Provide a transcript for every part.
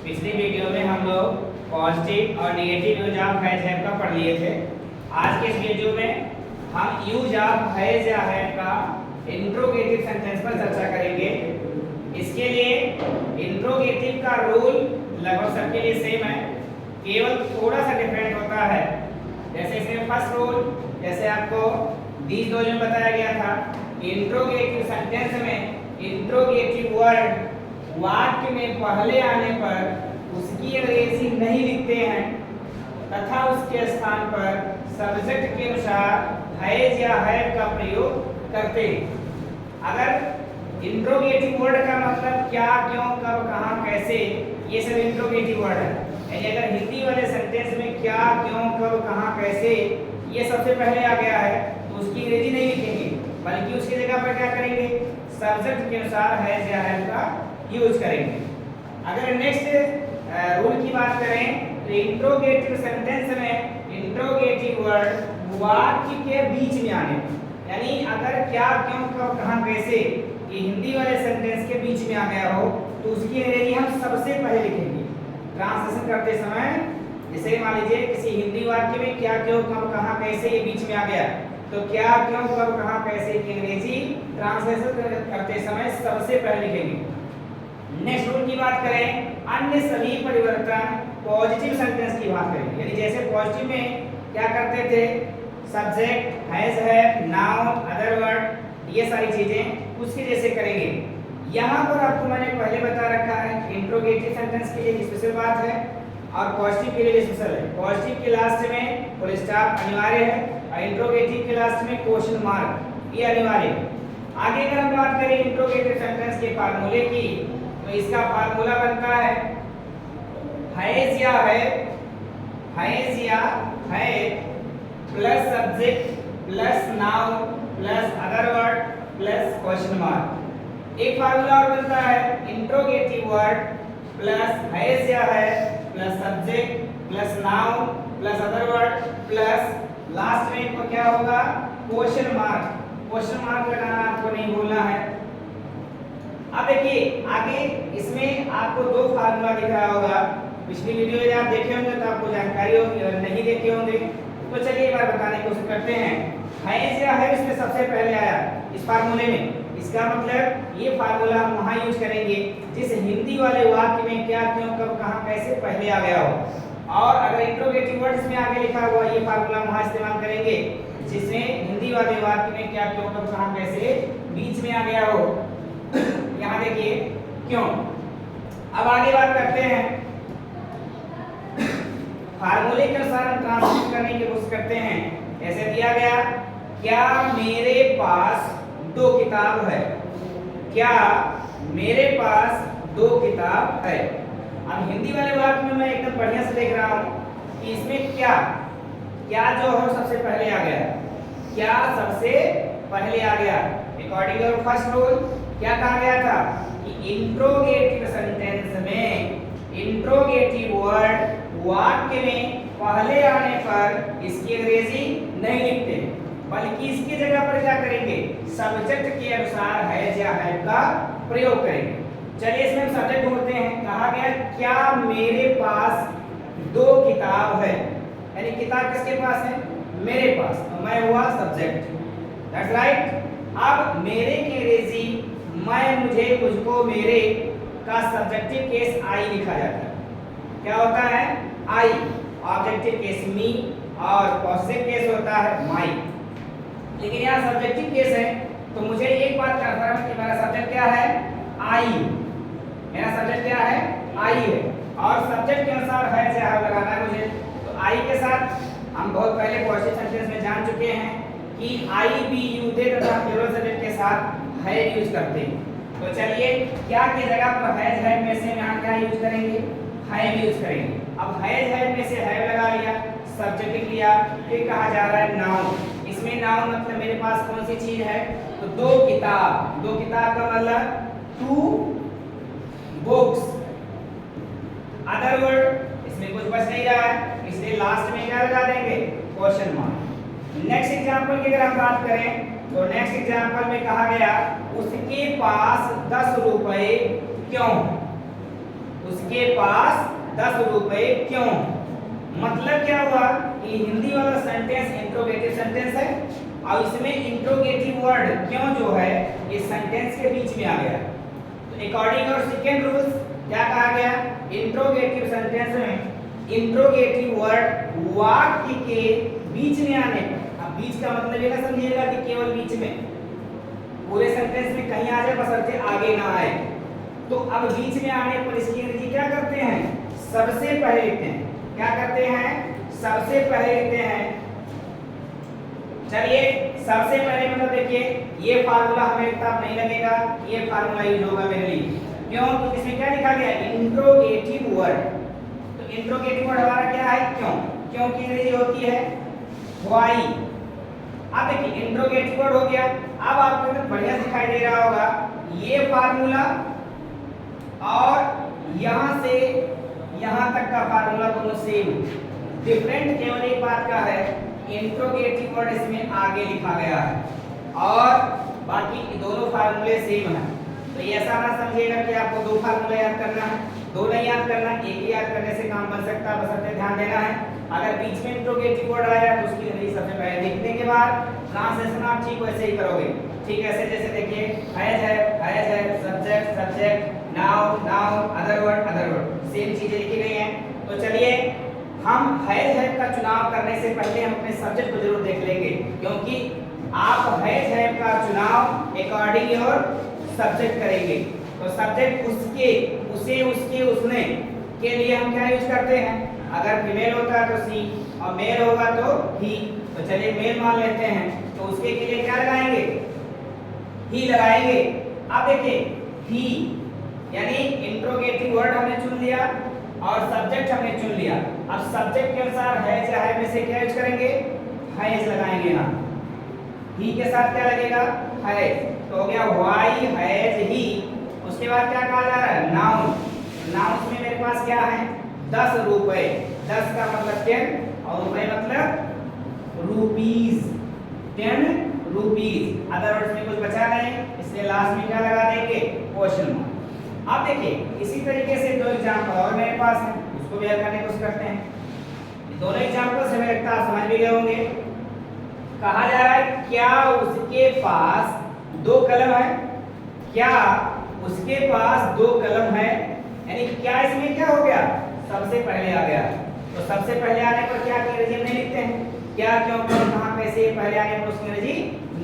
पिछली वीडियो में हम लोग पॉजिटिव और negative use of has have का पढ़ लिए थे। आज के इस वीडियो में हम यूज ऑफ हैज या हैव का इंट्रोगेटिव सेंटेंस पर चर्चा करेंगे। इसके लिए इंट्रोगेटिव का रूल लगभग सबके लिए सेम है, केवल थोड़ा सा डिफरेंट होता है। जैसे इसमें फर्स्ट रूल, जैसे आपको 20 दो में बताया गया था, इंट्रोगेटिव सेंटेंस में इंट्रोगेटिव वर्ड वाक्य में पहले आने पर उसकी अंग्रेजी नहीं लिखते हैं तथा उसके स्थान पर सब्जेक्ट के अनुसार हैज या हैव का प्रयोग करते हैं। अगर इंट्रोगेटिव वर्ड का मतलब क्या, क्यों, कब, कहां, कैसे, ये सब इंट्रोगेटिव वर्ड है। यानी अगर हिंदी वाले सेंटेंस में क्या, क्यों, कब, कहां, कैसे ये सबसे पहले आ गया है तो उसकी अंग्रेजी नहीं लिखेंगे, बल्कि उसकी जगह पर क्या करेंगे, सब्जेक्ट के अनुसार हैज या हैव का यूज करेंगे। अगर नेक्स्ट रूल की बात करें तो इंट्रोगेटिव सेंटेंस में इंट्रोगेटिव वर्ड वाक्य के बीच में आने, यानी अगर क्या, क्यों, कब, कहां, कैसे ये हिंदी वाले सेंटेंस के बीच में आ गया हो तो उसकी अंग्रेजी हम सबसे पहले लिखेंगे ट्रांसलेशन करते समय। जैसे मान लीजिए किसी हिंदी वाक्य में क्या, क्यों, कब, कहां, कैसे ये बीच में आ गया तो क्या, क्यों, कब, कहां, कैसे की अंग्रेजी ट्रांसलेशन करते समय सबसे पहले लिखेंगे। नेक्स्ट रूल की बात करें, अन्य सभी परिवर्तन पॉजिटिव सेंटेंस की बात करें। यानी जैसे पॉजिटिव में क्या करते थे, subject, has, have, noun, other word, ये सारी चीजें उसके जैसे करेंगे। यहाँ पर आपको मैंने पहले बता रखा है इंट्रोगेटिव सेंटेंस के लिए स्पेशल बात है और पॉजिटिव के लिए स्पेशल है। पॉजिटिव के लास्ट में फुल स्टॉप अनिवार्य है और इंट्रोगेटिव के लास्ट में क्वेश्चन मार्क ये अनिवार्य है। आगे अगर हम बात करें इंट्रोगेटिव सेंटेंस के फार्मूले की तो इसका फार्मूला बनता है हैज या have plus subject plus noun plus other word plus question mark. एक फार्मूला और बनता है इंट्रोगेटिव वर्ड प्लस हैज या have plus subject plus noun plus other word plus last में को क्या होगा, क्वेश्चन मार्क। क्वेश्चन मार्क लगाना आपको नहीं भूलना है। अब देखिए आगे इसमें आपको दो फार्मूला दिख रहा होगा, पिछली वीडियो में आप देखे होंगे तो आपको जानकारी होगी, अगर नहीं देखे होंगे तो चलिए एक बार बताने की कोशिश करते हैं। हैज या हैव इसमें सबसे पहले आया इस फार्मूले में, इसका मतलब ये फार्मूला हम वहां यूज करेंगे जिस हिंदी वाले वाक्य में क्या, क्यों, कब, कहां, कैसे पहले आ गया हो। और अगर इंट्रोगेटिव वर्ड्स में आगे लिखा हुआ ये फार्मूला वहां इस्तेमाल करेंगे जिसमें हिंदी वाले वाक्य में क्या, क्यों, कब, कहां, कैसे बीच में आ गया हो। यहाँ देखिए क्यों। अब आगे बात करते हैं, फार्मूले के अनुसार हम ट्रांसलेट करने की कोशिश करते हैं। ऐसे दिया गया, क्या मेरे पास 2 किताब है, क्या मेरे पास 2 किताब है। अब हिंदी वाले वाक्य में मैं एकदम बढ़िया से देख रहा हूं कि इसमें क्या जो है सबसे पहले आ गया, क्या सबसे पहले आ गया। अकॉर्डिंग टू फर्स्ट रूल क्या कहा गया था कि इंट्रोगेटिव सेंटेंस में इंट्रोगेटिव वर्ड वाक्य में पहले आने पर इसकी अंग्रेजी नहीं लिखते बल्कि इसकी जगह पर क्या करेंगे, सब्जेक्ट के अनुसार हैज या हैव का प्रयोग करेंगे। चलिए इसमें हम सब्जेक्ट ढूंढते हैं। कहा गया क्या मेरे पास 2 किताब है, यानी किताब किसके पास है, मेरे पास, तो मैं हुआ सब्जेक्ट, दैट्स राइट। अब मेरे की अंग्रेजी मैं, मुझे, मुझको, मेरे का सब्जेक्टिव केस आई लिखा जाता है। क्या होता है, आई। ऑब्जेक्टिव केस मी और पॉसेसिव केस होता है माई। लेकिन यहाँ सब्जेक्टिव केस है तो मुझे एक बात कंफर्म कि मेरा सब्जेक्ट क्या है, आई। मेरा सब्जेक्ट क्या है, आई है और सब्जेक्ट के अनुसार है या हैव लगाना है मुझे। तो आई के साथ हम बहुत पहले पॉजिटिव सेंटेंस में जान चुके हैं कि आई, बी, यू, दे तथा प्लूरल सब्जेक्ट के साथ हैव यूज करते हैं। तो चलिए क्या की जगह पर हैज हैव में से यहाँ क्या यूज करेंगे, हैव यूज करेंगे। अब हैज हैव में से हैव लगा लिया, सब्जेक्ट लिया, फिर कहा जा रहा है नाउन। इसमें नाउन मतलब मेरे पास कौन सी चीज है, तो 2 किताब। 2 किताब का मतलब 2 बुक्स। अदर वर्ड इसमें कुछ बच नहीं रहा है इसलिए लास्ट में क्या लगा देंगे, क्वेश्चन मार्क। नेक्स्ट एग्जांपल की अगर हम बात करें तो नेक्स्ट एग्जांपल में कहा गया उसके पास 10 रुपए क्यों। उसके पास 10 रुपए क्यों। मतलब क्या हुआ कि हिंदी वाला सेंटेंस इंट्रोगेटिव सेंटेंस है और इसमें इंट्रोगेटिव वर्ड क्यों जो है ये सेंटेंस के बीच में आ गया। तो अकॉर्डिंग और सेकेंड रूल्स क्या कहा गया, इंट्रोगेटिव सेंटेंस में इंट्रोगेटिव वर्ड वाक्य के बीच में आने पर, अब बीच का मतलब ये ना समझिएगा कि केवल बीच में, पूरे सेंटेंस में कहीं आ जाए बशर्ते आगे ना आए। तो अब बीच में आने पर इसकी अंग्रेजी क्या करते हैं, सबसे पहले लिखते हैं। क्या करते हैं, सबसे पहले लिखते हैं। चलिए सबसे पहले मतलब देखिए ये फार्मूला हमें तब नहीं लगेगा, ये फार्मूला यूज होगा मेरे लिए। क्यों, तो इसमें क्या लिखा गया, इंट्रोगेटिव वर्ड। तो इंट्रोगेटिव वर्ड हमारा क्या है, क्यों। क्यों की अंग्रेजी होती है व्हाई। अब देखिए इंट्रोगेटिव वर्ड हो गया। अब आपको एकदम बढ़िया दिखाई दे रहा होगा ये फार्मूला और यहां से यहां तक का फार्मूला दोनों सेम, डिफरेंट केवल एक बात का है, इंट्रोगेटिव वर्ड इसमें आगे लिखा गया है और बाकी दोनों फार्मूले सेम हैं। तो ये ऐसा ना समझिएगा कि आपको दो फार्मूला याद करना है, दो नहीं याद करना, एक ही याद करने से काम बन सकता है, बस ध्यान देना है। अगर बीच में इंट्रोगेटिव वर्ड आया तो उसकी अंग्रेजी सबसे पहले लिखने के बाद ट्रांसलेशन आप ठीक वैसे ही करोगे। ठीक ऐसे जैसे देखिए हैज है, subject, noun, other word, same चीजें लिखी गई हैं। तो चलिए हम हैज का चुनाव करने से पहले हम अपने सब्जेक्ट को जरूर देख लेंगे, क्योंकि आप हैज का चुनाव अकॉर्डिंग योर सब्जेक्ट करेंगे। तो सब्जेक्ट उसके, उसे, उसके, उसने के लिए हम क्या यूज करते हैं, अगर फीमेल होता है तो सी और मेल होगा तो ही। तो चलिए मेल मान लेते हैं, तो उसके के लिए क्या लगाएंगे, ही लगाएंगे। अब देखिए ही यानी इंट्रोगेटिव वर्ड हमने चुन लिया और सब्जेक्ट हमने चुन लिया। अब सब्जेक्ट के अनुसार हैज या है में से क्या यूज करेंगे, हैज लगाएंगे ना। ही के साथ क्या लगेगा, हैज। तो हो गया व्हाई हैज ही। उसके बाद क्या कहा जा रहा है, नाउन। नाउन में मेरे पास क्या है, 10 रुपए। 10 का मतलब 10 और रुपए मतलब रुपीज, 10 रुपीज। अदर वर्ड्स में कुछ बचा नहीं, इसलिए लास्ट में क्या लगा देंगे, क्वेश्चन मार्क। अब देखिए इसी तरीके से दो एग्जांपल और मेरे पास है, उसको भी हल करने की कोशिश करते हैं। दोनों एग्जांपल से मेरे लगता है समझ भी गए होंगे। कहा जा रहा है क्या उसके पास 2 कलम है, क्या उसके पास 2 कलम है, यानी क्या इसमें क्या हो गया, सबसे पहले आ गया। तो सबसे पहले आने पर क्या की अंग्रेजी नहीं लिखते हैं, क्या, क्यों, कहां, कैसे, पहले आने पर उसकी अंग्रेजी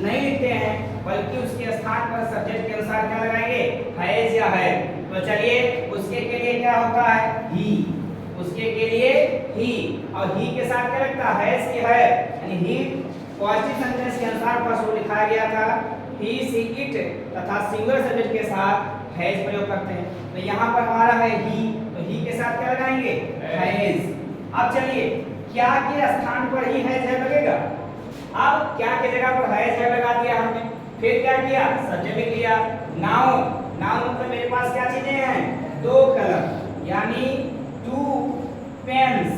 नहीं लिखते हैं, बल्कि उसके स्थान पर सब्जेक्ट के अनुसार क्या लगाएंगे, हैज या है। तो चलिए उसके के लिए क्या होता है, ही। उसके के लिए ही, और ही के साथ क्या लगता है, हैज की है, यानी ही पॉजिटिव सेंटेंस के अनुसार पर लिखा गया था ही, सी, इट तथा सिंगुलर सब्जेक्ट के साथ हैज प्रयोग करते हैं। तो यहाँ पर हमारा है ही, तो ही के साथ क्या लगाएंगे, हैज। अब चलिए क्या के स्थान पर ही हैज है लगेगा। अब क्या के जगह पर हैज है लगा दिया हमने, फिर क्या किया, सब्जेक्ट लिख लिया। नाउन, नाउन मतलब मेरे पास क्या चीजें हैं, 2 कलम, यानी 2 पेन्स,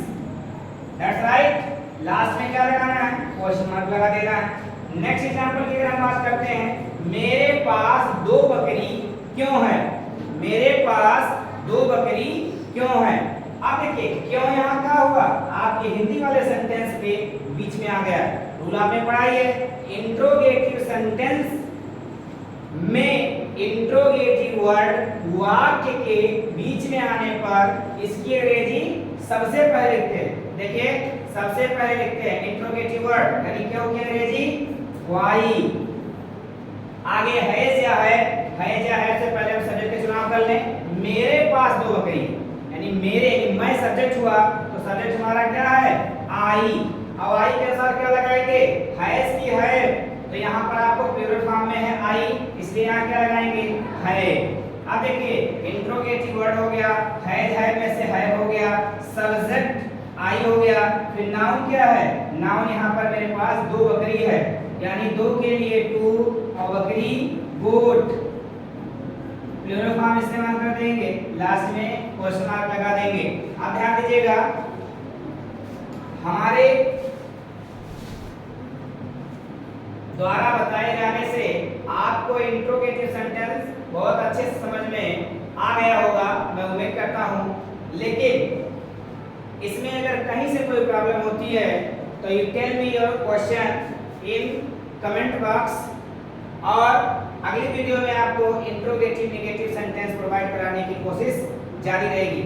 दैट्स राइट। लास्ट में क्या लगाना है, क्वेश्चन मार्क लगा देना है। नेक्स्ट एग्जांपल की अगर हम बात करते हैं, मेरे पास 2 बकरी क्यों है, मेरे पास 2 बकरी क्यों है। अब देखिए क्यों यहाँ क्या हुआ, आपके हिंदी वाले सेंटेंस के बीच में आ गया। रूल आपने पढ़ाई है, इंट्रोगेटिव सेंटेंस में इंट्रोगेटिव वर्ड वाक्य के बीच में आने पर इसकी अंग्रेजी सबसे पहले लिखते हैं। देखिए सबसे पहले लिखते हैं इंट्रोगेटिव वर्ड, यानी क्यों की अंग्रेजी व्हाई। आगे हैज या है, हैज या है से पहले हम सब्जेक्ट का चुनाव कर लें। मेरे पास 2 बकरी, यानी मेरे, यानी मैं सब्जेक्ट हुआ, तो सब्जेक्ट हमारा क्या है, आई। अब आई के अनुसार क्या लगाएंगे, हैज की है, तो यहाँ पर आपको प्लूरल फॉर्म में है आई, इसलिए यहाँ क्या लगाएंगे, है। अब देखिए इंट्रोगेटिव वर्ड हो गया, है में से है हो गया, सब्जेक्ट आई हो गया, फिर नाउन क्या है, नाउन यहाँ पर मेरे पास 2 बकरी है, यानी 2 के लिए 2 और बकरी गोट, प्लूरल फॉर्म इस्तेमाल कर देंगे, लास्ट में क्वेश्चन मार्क लगा देंगे। अब ध्यान दीजिएगा हमारे द्वारा बताए जाने से आपको इंट्रोगेटिव सेंटेंस बहुत अच्छे से समझ में आ गया होगा, मैं उम्मीद करता हूं। लेकिन इसमें अगर कहीं से कोई प्रॉब्लम होती है तो you tell me your question in comment box, और अगली वीडियो में आपको इंट्रोगेटिव नेगेटिव सेंटेंस प्रोवाइड कराने की कोशिश जारी रहेगी।